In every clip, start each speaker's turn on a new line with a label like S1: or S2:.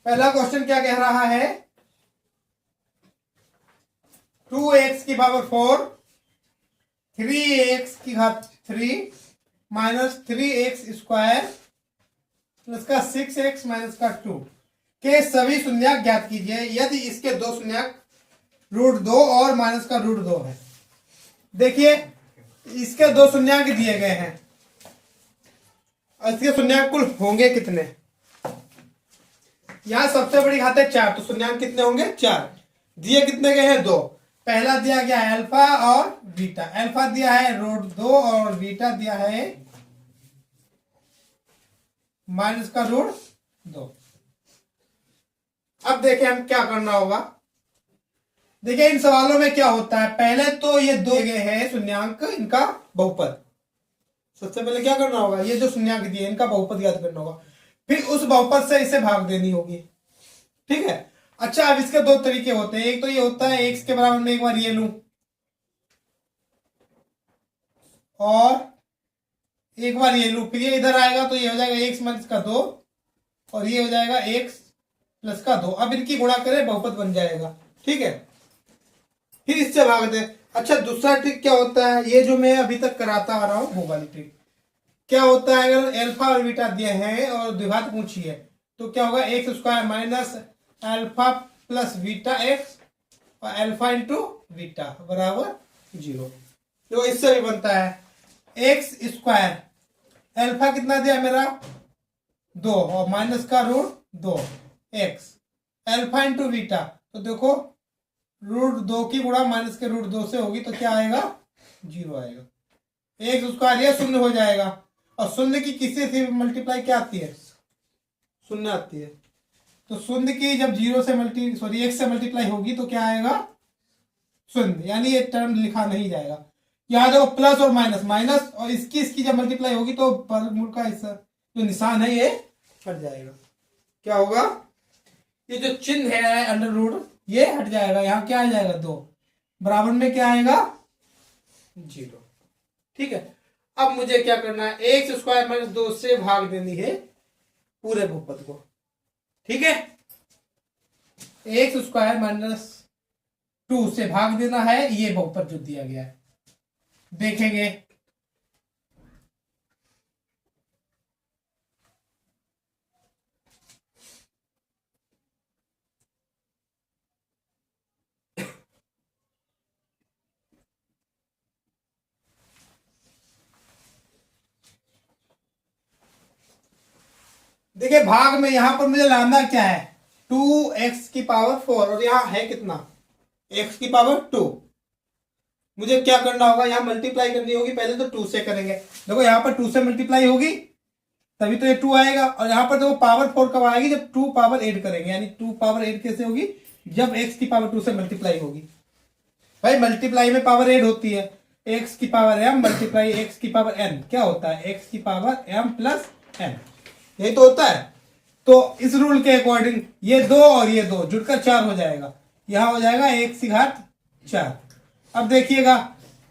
S1: पहला क्वेश्चन क्या कह रहा है, 2x की पावर 4 3x की घात 3 माइनस 3x स्क्वायर प्लस का 6x माइनस का 2 के सभी शून्यक ज्ञात कीजिए यदि इसके दो शून्यक √2 और माइनस का √2 है। देखिए इसके दो शून्यक दिए गए हैं और इसके शून्यक कुल होंगे कितने। यहां सबसे बड़ी घात है 4, तो शून्यक कितने होंगे 4। दिए कितने गए हैं 2। पहला दिया गया है अल्फा और बीटा। अल्फा दिया है √2 और बीटा दिया है माइनस का √2। अब देखें हम क्या करना होगा। देखिए इन सवालों में क्या होता है, पहले तो ये दो गए हैं शून्यंक, इनका बहुपद। सबसे पहले क्या करना होगा, ये जो शून्यंक दिए इनका बहुपद ज्ञात करना होगा, फिर उस बहुपद से इसे भाग देनी होगी। ठीक है। अच्छा अब इसके दो तरीके होते हैं। एक तो ये होता है x के बराबर में एक बार ये लूं और एक बार ये लूं, फिर ये इधर आएगा तो ये हो जाएगा x माइनस का 2 और ये हो जाएगा x प्लस का 2। अब इनकी गुणा करें बहुपद बन जाएगा। ठीक है, फिर इससे भाग दे। अच्छा दूसरा ट्रिक क्या होता है, ये जो मैं अभी तक कराता आ रहा हूं वो वाली ट्रिक क्या होता है, अगर अल्फा और बीटा दिए हैं और द्विघात पूछी है तो क्या होगा, x square minus alpha plus beta x और अल्फा इंटू बीटा बराबर 0। तो इससे भी बनता है एक्स स्क्वायर, अल्फा कितना दिया मेरा 2 और माइनस का √2 एक्स, अल्फा इंटू बीटा, तो देखो √2 की गुणा माइनस के √2 से होगी तो क्या आएगा 0 आएगा। एक्स स्क्वायर ये शून्य हो जाएगा और शून्य की किसी से मल्टीप्लाई क्या आती है, शून्य आती है। तो शून्य की जब 0 से x से मल्टीप्लाई होगी तो क्या आएगा शून्य, यानी ये टर्म लिखा नहीं जाएगा। यहाँ देखो प्लस और माइनस, माइनस और इसकी जब मल्टीप्लाई होगी तो वर्गमूल का जो निशान है ये हट जाएगा। क्या होगा, ये जो चिन्ह है अंडर रूट ये हट जाएगा, यहाँ क्या आ जाएगा 2, बराबर में क्या आएगा 0। ठीक है। अब मुझे क्या करना है, एक्स स्क्वायर माइनस 2 से भाग देनी है पूरे बहुपद को। ठीक है, एक्स स्क्वायर माइनस 2 से भाग देना है ये बहुपद जो दिया गया है। देखेंगे देखिए भाग में यहां पर मुझे लाना क्या है 2x की पावर 4 और यहां है कितना x की पावर 2। मुझे क्या करना होगा, यहां मल्टीप्लाई करनी होगी। पहले तो 2 से करेंगे, देखो यहां पर 2 से मल्टीप्लाई होगी तभी तो ये 2 आएगा। और यहां पर देखो पावर 4 कब आएगी, जब 2 पावर 8 करेंगे, यानी 2 पावर 8 कैसे होगी, जब x की पावर 2 से मल्टीप्लाई होगी। भाई मल्टीप्लाई में पावर 8 होती है, x की पावर m मल्टीप्लाई x की पावर n क्या होता है, x की पावर m प्लस n, यही तो होता है। तो इस रूल के अकॉर्डिंग ये 2 और ये 2 जुड़कर 4 हो जाएगा, यहां हो जाएगा 1 की घात 4। अब देखिएगा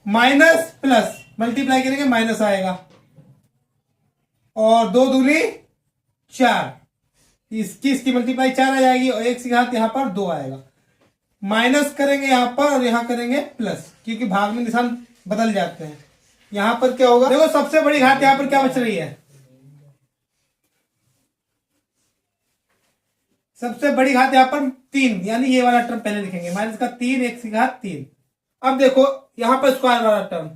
S1: माइनस प्लस मल्टीप्लाई करेंगे माइनस आएगा और 2 दूनी 4, इसकी मल्टीप्लाई 4 आ जाएगी और 1 की घात यहां पर 2 आएगा। माइनस करेंगे यहां पर और यहां करेंगे प्लस, क्योंकि भाग में निशान बदल जाते हैं। यहां पर क्या होगा, देखो सबसे बड़ी घात यहां पर क्या बच रही है, सबसे बड़ी घात यहां पर 3, यानी ये वाला टर्म पहले लिखेंगे माइनस का 3 x की घात 3। अब देखो यहां पर स्क्वायर वाला टर्म,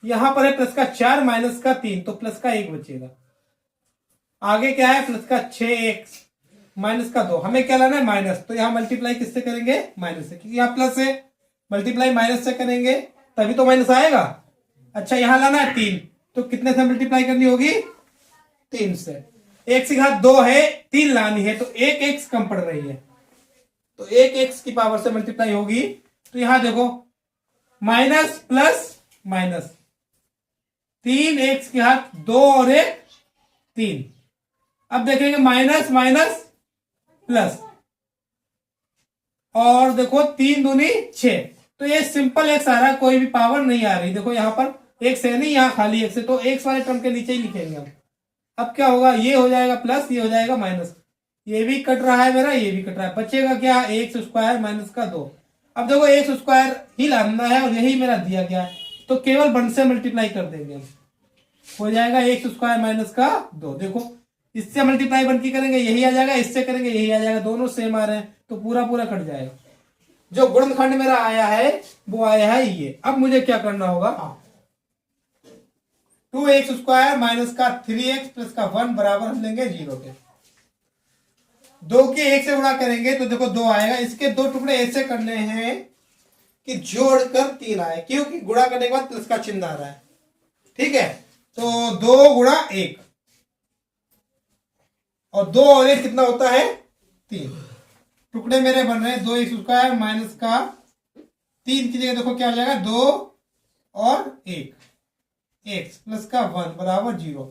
S1: यहां पर है प्लस का 4 माइनस का 3 तो प्लस का 1 बचेगा। आगे क्या है प्लस का 6x माइनस का 2, हमें क्या लाना है माइनस, तो यहां मल्टीप्लाई किससे करेंगे माइनस से, क्योंकि यहां प्लस है, मल्टीप्लाई माइनस से करेंगे तभी तो माइनस आएगा। अच्छा यहां लाना है 3, तो कितने से मल्टीप्लाई करनी होगी 3 से, 1 की घात 2 है 3 लानी है तो 1 x कम पड़ रही है, तो 1 x की पावर से मल्टीप्लाई होगी। तो यहां देखो माइनस प्लस माइनस, 3x की घात 2 और 1 3। अब देखेंगे माइनस माइनस प्लस और देखो 3 दूनी 6, तो ये सिंपल एक्स आ रहा है, कोई भी पावर नहीं आ रही। देखो यहां पर एक्स है नहीं, यहां खाली एक्स है, तो एक्स वाले टर्म के नीचे ही लिखेंगे हम। अब क्या होगा, ये हो जाएगा प्लस, ये हो जाएगा माइनस, ये भी कट रहा है मेरा, ये भी कट रहा है, बचेगा क्या, एक्स स्क्वायर माइनस का 2। अब देखो एक्स स्क्वायर ही लाना है और यही मेरा दिया गया है, तो केवल 1 से मल्टीप्लाई कर देंगे हम, हो जाएगा एक्स स्क्वायर माइनस का 2। देखो इससे मल्टीप्लाई 1 की करेंगे यही आ जाएगा, इससे करेंगे यही आ जाएगा, दोनों सेम आ रहे हैं तो पूरा पूरा कट जाएगा। जो गुणनखंड मेरा आया है वो आया है ये। अब मुझे क्या करना होगा, 2x स्क्वायर माइनस का 3x प्लस का 1 बराबर हम लेंगे 0 के। 2 के 1 से गुणा करेंगे तो देखो 2 आएगा, इसके 2 टुकड़े ऐसे करने हैं कि जोड़कर 3 आए, क्योंकि गुणा करने के बाद प्लस का चिन्ह आ रहा है। ठीक है, तो 2 गुणा 1 और 2 और 1 कितना होता है 3। टुकड़े मेरे बन रहे हैं 2x स्क्वायर माइनस का 3 की जगह देखो क्या हो जाएगा 2 और 1, x प्लस का 1 बराबर 0।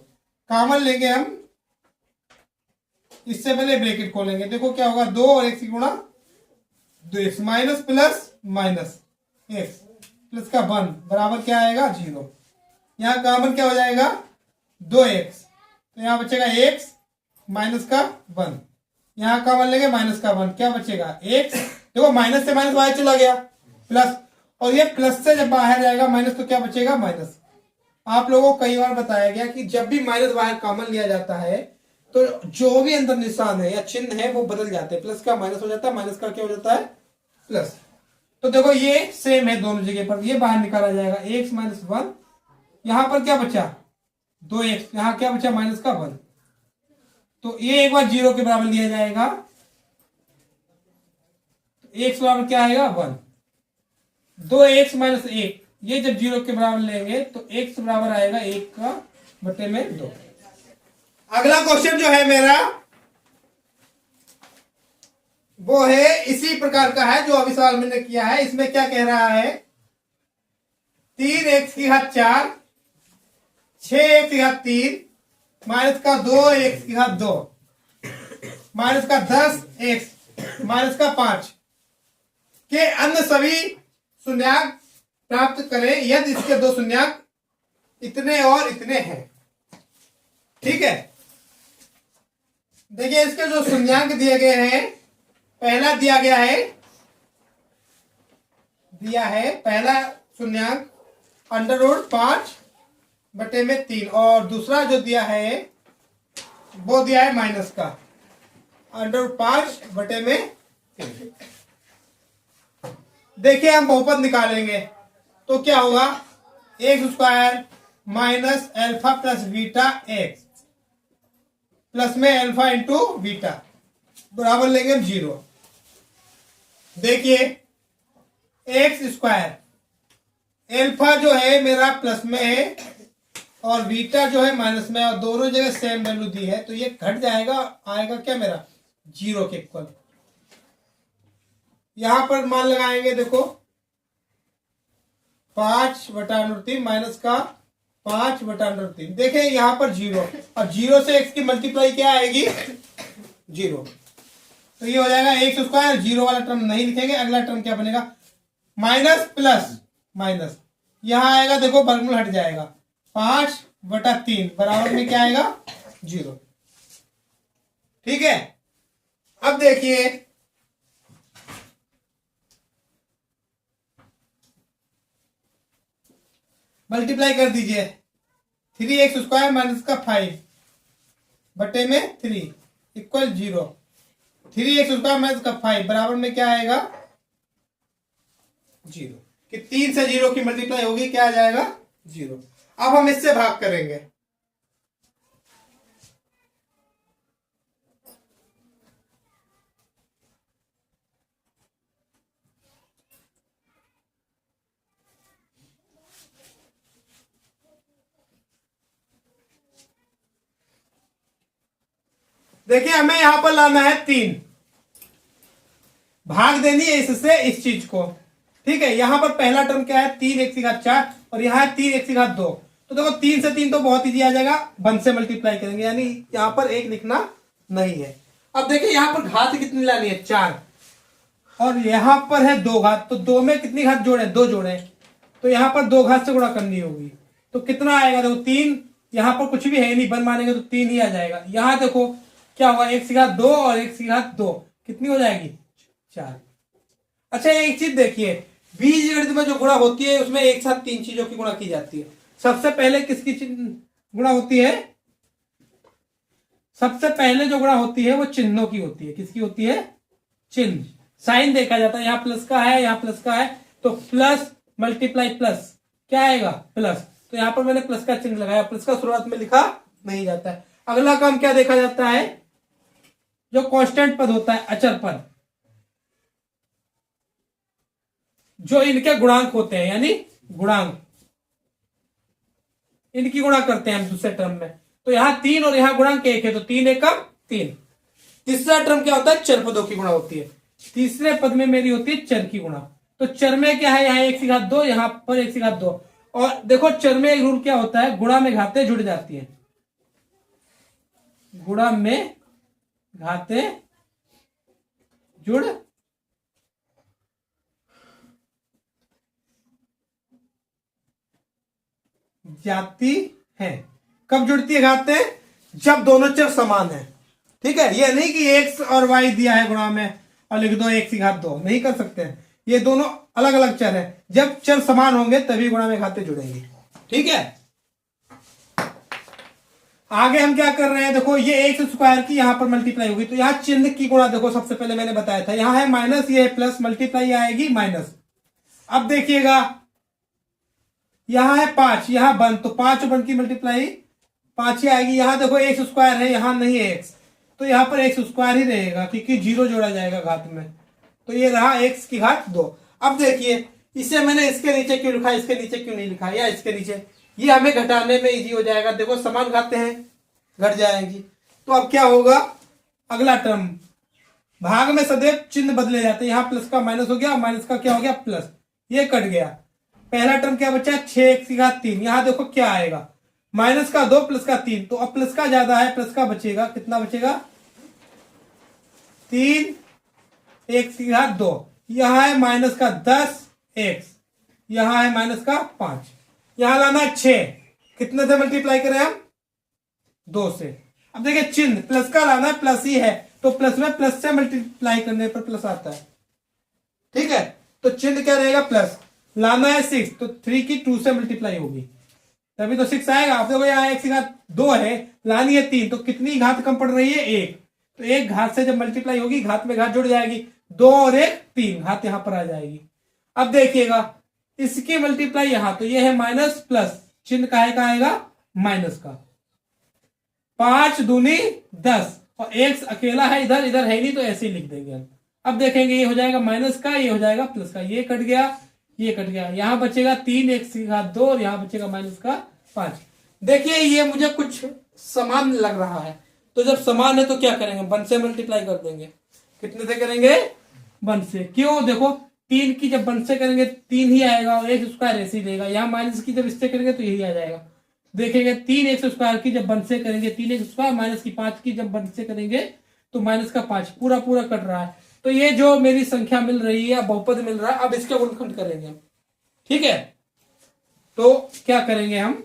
S1: कॉमन लेंगे हम, इससे पहले ब्रैकेट खोलेंगे, देखो क्या होगा 2 और 1 की गुणा 2x minus plus minus x plus का 1 बराबर क्या आएगा 0। यहाँ कॉमन क्या हो जाएगा 2x, तो यहाँ बचेगा x माइनस का 1, यहाँ कॉमन लेंगे माइनस का 1, क्या बचेगा x। देखो माइनस से माइनस बाहर चला गया प्लस, और ये प्लस से जब बाहर जाएगा माइनस तो क्या बचेगा माइनस। आप लोगों को कई बार बताया गया कि जब भी माइनस बाहर कॉमन लिया जाता है तो जो भी अंदर निशान है या चिन्ह है वो बदल जाते हैं, प्लस का माइनस हो जाता है, माइनस का क्या हो जाता है प्लस। तो देखो ये सेम है दोनों जगह पर, ये बाहर निकाला जाएगा x माइनस 1, यहां पर क्या बचा 2x, यहां क्या बचा माइनस का 1, तो ये एक बार 0 के बराबर लिया जाएगा, x बराबर क्या आएगा 1। 2x माइनस 1 ये जब 0 के बराबर लेंगे तो x बराबर आएगा 1 का बटे में 2। अगला क्वेश्चन जो है मेरा वो है इसी प्रकार का है जो अभी सवाल मैंने किया है। इसमें क्या कह रहा है 3x की घात 4, 6x की घात 3 माइनस का 2x की घात 2 माइनस का 10x माइनस का 5 के अन्य सभी शून्याङ्क प्राप्त करें यदि इसके 2 शून्याङ्क इतने और इतने हैं। ठीक है, देखिए इसके जो शून्याङ्क दिए गए हैं, पहला दिया है पहला शून्याङ्क √5 बटे में 3, और दूसरा जो दिया है वो दिया है माइनस का √5 बटे में 3। देखिए हम बहुपद निकालेंगे तो क्या होगा x square minus alpha plus beta x plus में एल्फा इंटू बीटा बराबर लेंगे हम 0। देखिए एक्स स्क्वायर एल्फा जो है मेरा प्लस में है और बीटा जो है माइनस में, और दोनों जगह सेम वैल्यू दी है तो ये घट जाएगा, आएगा क्या मेरा 0 के इक्वल। यहां पर मान लगाएंगे देखो 5/√3 माइनस का 5/√3। देखें यहां पर 0 और 0 से x की मल्टीप्लाई क्या आएगी 0, तो ये हो जाएगा एक्स स्क्वायर। 0 वाला टर्म नहीं लिखेंगे, अगला टर्म क्या बनेगा माइनस प्लस माइनस, यहां आएगा देखो वर्गमूल हट जाएगा 5/3 बराबर में क्या आएगा 0। ठीक है, अब देखिए मल्टीप्लाई कर दीजिए 3x स्क्वायर माइनस का 5 बटे में 3 इक्वल 0। 3x स्क्वायर माइनस का 5 बराबर में क्या आएगा 0, कि 3 से 0 की मल्टीप्लाई होगी क्या आ जाएगा 0। अब हम इससे भाग करेंगे, देखिए हमें यहां पर लाना है 3, भाग देनी है इससे इस चीज को। ठीक है, यहां पर पहला टर्म क्या है 3x की घात 4 और यहां है 3x की घात 2, तो देखो 3 से 3 तो बहुत इजी आ जाएगा, 1 से मल्टीप्लाई करेंगे, यानी यहां पर 1 लिखना नहीं है। अब देखिए यहां पर घात कितनी लानी है 4 और यहां पर है 2 घात, तो 2 में कितनी घात जोड़े 2 जोड़े, तो यहां पर 2 घात से गुणा करनी होगी, तो कितना आएगा देखो 3, यहां पर कुछ भी है नहीं 1 मानेंगे तो 3 ही आ जाएगा। यहां देखो क्या होगा, x की घात 2 और x की घात 2 कितनी हो जाएगी, 4। अच्छा एक चीज देखिए, बीजगणित में जो गुणा होती है उसमें एक साथ 3 चीजों की गुणा की जाती है। सबसे पहले किसकी गुणा होती है, सबसे पहले जो गुणा होती है वो चिन्हों की होती है। किसकी होती है, चिन्ह, साइन देखा जाता है। यहाँ प्लस का है, यहाँ प्लस का है, तो प्लस मल्टीप्लाई प्लस क्या आएगा, प्लस। तो यहाँ पर मैंने प्लस का चिन्ह लगाया, प्लस का शुरुआत में लिखा नहीं जाता है। अगला काम क्या देखा जाता है, जो कांस्टेंट पद होता है, अचर पद, जो इनके गुणांक होते हैं, यानी गुणांक, इनकी गुणा करते हैं हम दूसरे टर्म में। तो यहां 3 और यहां गुणांक 1 है, तो 3 एकम 3। तीसरा टर्म क्या होता है, चर पदों की गुणा होती है। तीसरे पद में मेरी होती है चर की गुणा। तो चर में क्या है, यहाँ x की घात 2, यहां पर x की घात 2। और देखो चर में एक रूल क्या होता है, गुणा में घातें जुड़ जाती है, गुणा में घातें जुड़ जाती है। कब जुड़ती है घातें, जब दोनों चर समान है। ठीक है, ये नहीं कि x और y दिया है गुणा में और लिख दो x की घात 2, नहीं कर सकते हैं। ये दोनों अलग अलग चर है, जब चर समान होंगे तभी गुणा में घातें जुड़ेंगी। ठीक है, आगे हम क्या कर रहे हैं, देखो ये एक्स स्क्वायर की यहां पर मल्टीप्लाई होगी, तो यहां चिन्ह की गुणा देखो, सबसे पहले मैंने बताया था, यहां है माइनस, ये है प्लस, मल्टीप्लाई आएगी माइनस। अब देखिएगा यहां है 5, यहां बन, तो 5 और 1 की मल्टीप्लाई 5 ही आएगी। यहां देखो एक्स स्क्वायर है, यहां नहीं है एक्स, तो यहां पर एक्स स्क्वायर ही रहेगा, क्योंकि 0 जोड़ा जाएगा घात में। तो ये रहा एक्स की घात 2। अब देखिए इसे मैंने इसके नीचे क्यों लिखा, इसके नीचे क्यों नहीं लिखा, या इसके नीचे, ये हमें घटाने में इजी हो जाएगा। देखो समान घातें हैं, घट जाएंगी। तो अब क्या होगा, अगला टर्म, भाग में सदैव चिन्ह बदले जाते हैं। यहां प्लस का माइनस हो गया, माइनस का क्या हो गया, प्लस, ये कट गया। पहला टर्म क्या बचा, 6x की घात 3। यहां देखो क्या आएगा, माइनस का 2 प्लस का 3, तो अब प्लस का ज्यादा है, प्लस का बचेगा, कितना बचेगा, 3 x की घात 2। यहां है माइनस का 10x, यहां है माइनस का 5, यहां लाना 6, कितने से मल्टीप्लाई करें हम, 2 से। अब देखिए चिन्ह प्लस का लाना है, प्लस ही है, तो प्लस में प्लस से मल्टीप्लाई करने पर प्लस आता है। ठीक है, तो चिन्ह क्या रहेगा, प्लस, लाना है 6, तो 3 की 2 से मल्टीप्लाई होगी, तभी तो 6 आएगा। आप देखो यहाँ x की घात 2 है, लानी है 3, तो कितनी घात कम पड़ रही है, 1, तो एक घात से जब मल्टीप्लाई होगी घात में घात जुड़ जाएगी, 2 और 1 3, घात यहां पर आ जाएगी। अब देखिएगा इसकी मल्टीप्लाई यहां, तो ये है माइनस प्लस, चिन्ह काहे का आएगा, माइनस का, 5 दूनी 10, और x अकेला है इधर, इधर है नहीं, तो ऐसे ही लिख देंगे हम। अब देखेंगे ये हो जाएगा माइनस का, ये हो जाएगा प्लस का, ये कट गया, ये कट गया, यहां बचेगा 3x की घात 2 और यहां बचेगा माइनस का 5। देखिए ये मुझे कुछ समान लग रहा है, तो जब समान है तो क्या करेंगे, 1 से मल्टीप्लाई कर देंगे। कितने से करेंगे, 1 से। क्यों, देखो 3 की जब 1 से करेंगे 3 ही आएगा, और x स्क्वायर ऐसे ही रहेगा। यहाँ माइनस की जब इससे करेंगे तो यही आ जाएगा। देखेंगे 3x स्क्वायर की जब 1 से करेंगे 3x स्क्वायर, माइनस की 5 की जब 1 से करेंगे तो माइनस का 5, पूरा पूरा कट रहा है। तो ये जो मेरी संख्या मिल रही है, बहुपद मिल रहा है, अब इसका गुणनखंड करेंगे हम। ठीक है, तो क्या करेंगे हम,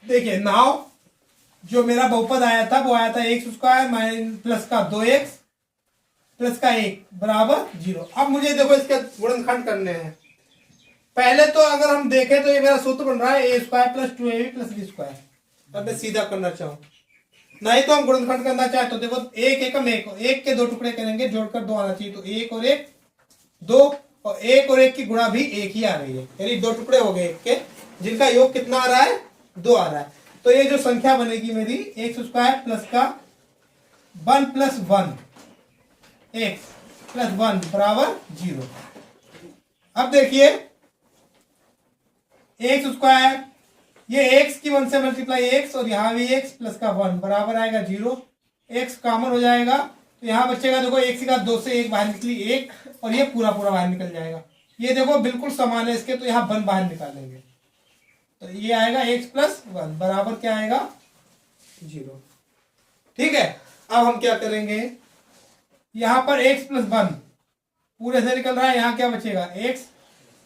S1: देखिए नाउ जो मेरा बहुपद आया था वो आया था एक्स स्क्वायर माइनस प्लस का 2x प्लस का 1 बराबर 0। अब मुझे देखो इसके गुणनखंड करने हैं। पहले तो अगर हम देखें तो ये मेरा सूत्र बन रहा है a square plus 2ab plus b square. अब मैं सीधा करना चाहूं, नहीं तो हम गुणनखंड करना चाहे तो देखो 1 एकम 1, 1 के 2 टुकड़े करेंगे, जोड़कर 2 आना चाहिए, तो 1 और 1 2, और 1 और 1 की गुणा भी 1 ही आ रही है, यानी 2 टुकड़े हो गए 1 के, जिनका योग कितना आ रहा है, 2 आ रहा है। तो ये जो संख्या बनेगी मेरी एक्स स्क्वायर प्लस का 1 प्लस 1 एक्स प्लस 1 बराबर 0। अब देखिए एक्स स्क्वायर, ये एक्स की 1 से मल्टीप्लाई एक्स, और यहां भी एक्स प्लस का 1 बराबर आएगा 0। एक्स कॉमन हो जाएगा, तो यहां बचेगा देखो एक्स की घात 2 से 1 बाहर निकली 1, और ये पूरा पूरा बाहर निकल जाएगा। ये देखो बिल्कुल समान है इसके, तो यहां 1 बाहर निकालेंगे, तो ये आएगा x प्लस 1 बराबर क्या आएगा, 0। ठीक है, अब हम क्या करेंगे, यहां पर x प्लस 1 पूरे से निकल रहा है, यहां क्या बचेगा x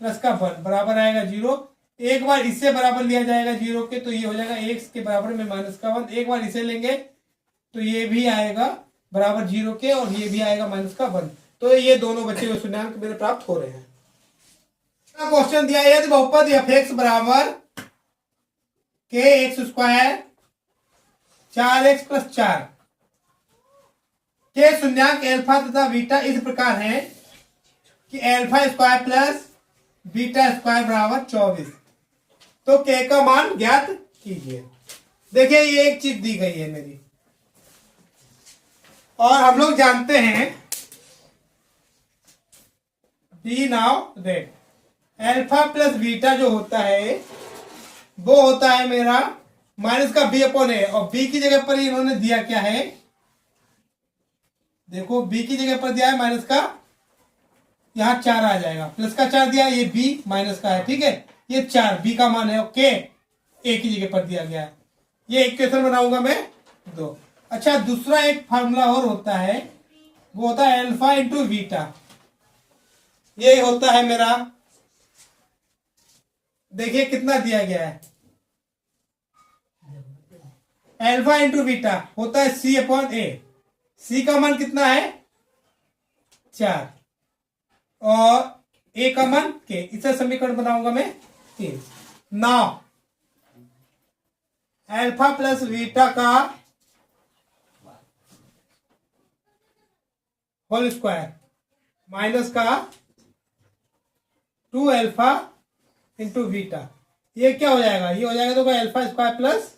S1: प्लस का 1 बराबर आएगा 0। एक बार इससे बराबर लिया जाएगा 0 के, तो ये हो जाएगा x के बराबर में माइनस का 1। एक बार इसे लेंगे तो ये भी आएगा बराबर 0 के, और ये भी आएगा माइनस का 1। तो ये दोनों बचे हुए शून्यंक मेरे प्राप्त हो रहे हैं। क्वेश्चन दिया है, यदि बहुपद f(x) बराबर kx स्क्वायर 4x प्लस 4 के शून्यंक अल्फा तथा बीटा इस प्रकार है कि alpha square plus beta square बराबर 24, तो k का मान ज्ञात कीजिए। देखिए ये एक चीज दी गई है मेरी, और हम लोग जानते हैं बी नाउ देख अल्फा प्लस बीटा जो होता है वो होता है मेरा माइनस का बी अपॉन ए, और बी की जगह पर इन्होंने दिया क्या है, देखो बी की जगह पर दिया है माइनस का, यहाँ 4 आ जाएगा, प्लस का 4 दिया, ये बी माइनस का है, ठीक है, ये 4 बी का मान है, ओके, ए की जगह पर दिया गया है। ये इक्वेशन बनाऊंगा मैं 2। अच्छा, दूसरा एक फार्मूला और होता है, वो होता है अल्फा इंटू बीटा। ये होता है मेरा, देखिए कितना दिया गया है, अल्फा इंटू बीटा होता है सी अपॉन ए। सी का मान कितना है 4, और ए का मान के, इसे समीकरण बनाऊंगा मैं 3। नाउ अल्फा प्लस बीटा का होल स्क्वायर माइनस का 2 अल्फा इंटू बीटा, ये क्या हो जाएगा, ये हो जाएगा तो alpha square plus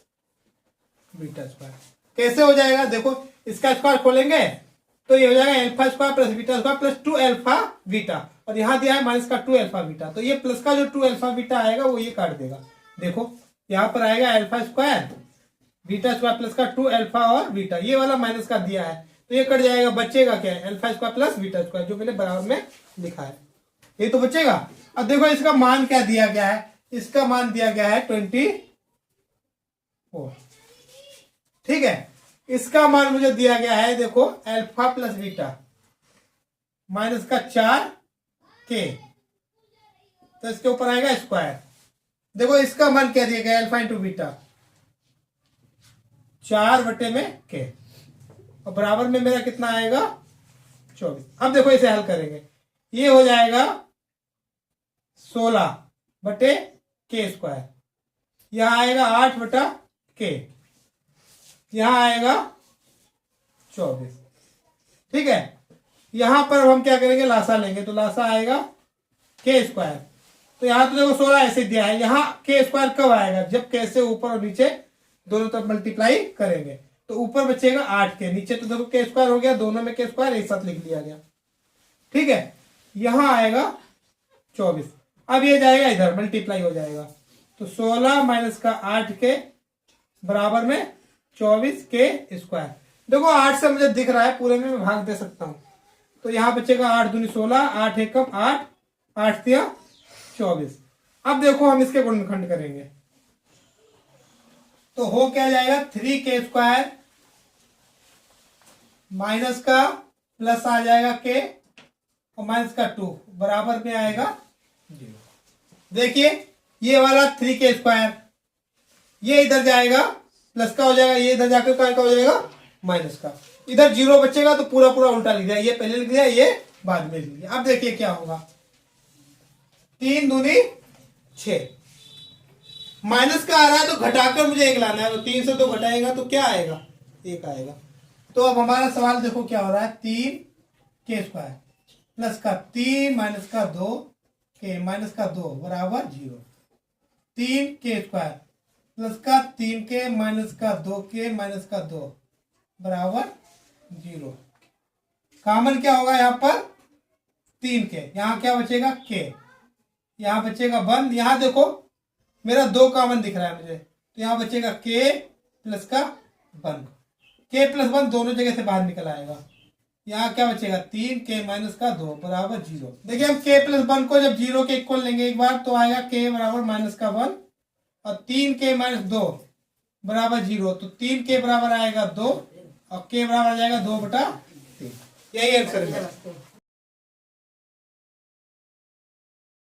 S1: beta square. कैसे हो जाएगा, देखो इसका स्क्वायर खोलेंगे तो ये हो जाएगा alpha square plus beta square plus 2 alpha beta, और यहां दिया है माइनस का 2 अल्फा बीटा, तो ये प्लस का जो 2 अल्फा बीटा आएगा वो ये काट देगा। देखो यहां पर आएगा alpha square beta square plus का 2 अल्फा और बीटा, ये वाला माइनस का दिया है तो ये कट जाएगा, बचेगा क्या, alpha square plus beta square, जो मैंने बराबर में लिखा है, ये तो बचेगा। अब देखो इसका मान क्या दिया गया है, इसका मान दिया गया है 24, ठीक है। इसका मान मुझे दिया गया है, देखो अल्फा प्लस बीटा माइनस का 4 के, तो इसके ऊपर आएगा स्क्वायर। देखो इसका मान क्या दिया गया, अल्फा इंटू बीटा 4 बटे में के, और बराबर में मेरा कितना आएगा 24। अब देखो इसे हल करेंगे, ये हो जाएगा 16 बटे के स्क्वायर, यहां आएगा 8 बटा के, यहां आएगा 24, ठीक है। यहां पर हम क्या करेंगे, लासा लेंगे, तो लासा आएगा के स्क्वायर, तो यहां तो देखो 16 ऐसे दिया है, यहां के स्क्वायर कब आएगा, जब के से ऊपर और नीचे दोनों तरफ मल्टीप्लाई करेंगे, तो ऊपर बचेगा 8 के, नीचे तो देखो के स्क्वायर हो गया, दोनों में के स्क्वायर एक साथ लिख लिया गया, ठीक है। यहां आएगा 24, अब ये जाएगा इधर मल्टीप्लाई हो जाएगा, तो 16 माइनस का 8 के बराबर में 24 के स्क्वायर। देखो 8 से मुझे दिख रहा है, पूरे में मैं भाग दे सकता हूं, तो यहां बचेगा 8 दूनी 16, 8 एकम 8, 8 तिया 24। अब देखो हम इसके गुणनखंड करेंगे, तो हो क्या जाएगा 3 के स्क्वायर माइनस का प्लस आ जाएगा के, और माइनस का 2 बराबर में आएगा 0। देखिए ये वाला 3 के स्क्वायर ये इधर जाएगा, प्लस का हो जाएगा, ये इधर जाकर क्या हो जाएगा माइनस का, इधर 0 बचेगा, तो पूरा पूरा उल्टा लिख दिया, ये पहले लिख दिया, ये बाद में लिख दिया। अब देखिए क्या होगा, 3 दूनी 6, माइनस का आ रहा है तो घटाकर मुझे 1 लाना है, तो 3 से तो घटाएगा तो क्या आएगा 1 आएगा। तो अब हमारा सवाल देखो क्या हो रहा है, 3 के स्क्वायर प्लस का 3 माइनस का 2 के माइनस का 2 बराबर 0। 3 के स्क्वायर प्लस का 3 के माइनस का 2 के माइनस का 2 बराबर 0। कॉमन क्या होगा यहाँ पर 3 के, यहाँ क्या बचेगा के, यहाँ बचेगा 1, यहाँ देखो मेरा 2 कॉमन दिख रहा है मुझे, तो यहाँ बचेगा के प्लस का 1, के प्लस 1 दोनों जगह से बाहर निकल आएगा, यहाँ क्या बचेगा 3 के माइनस का 2 बराबर 0। देखिए हम के प्लस 1 को जब 0 के इक्वल लेंगे एक बार, तो आएगा के बराबर माइनस का 1, और 3 के माइनस 2 बराबर 0, तो 3 के बराबर आएगा 2, और के बराबर आ जाएगा 2 बटा 3। यही आंसर है।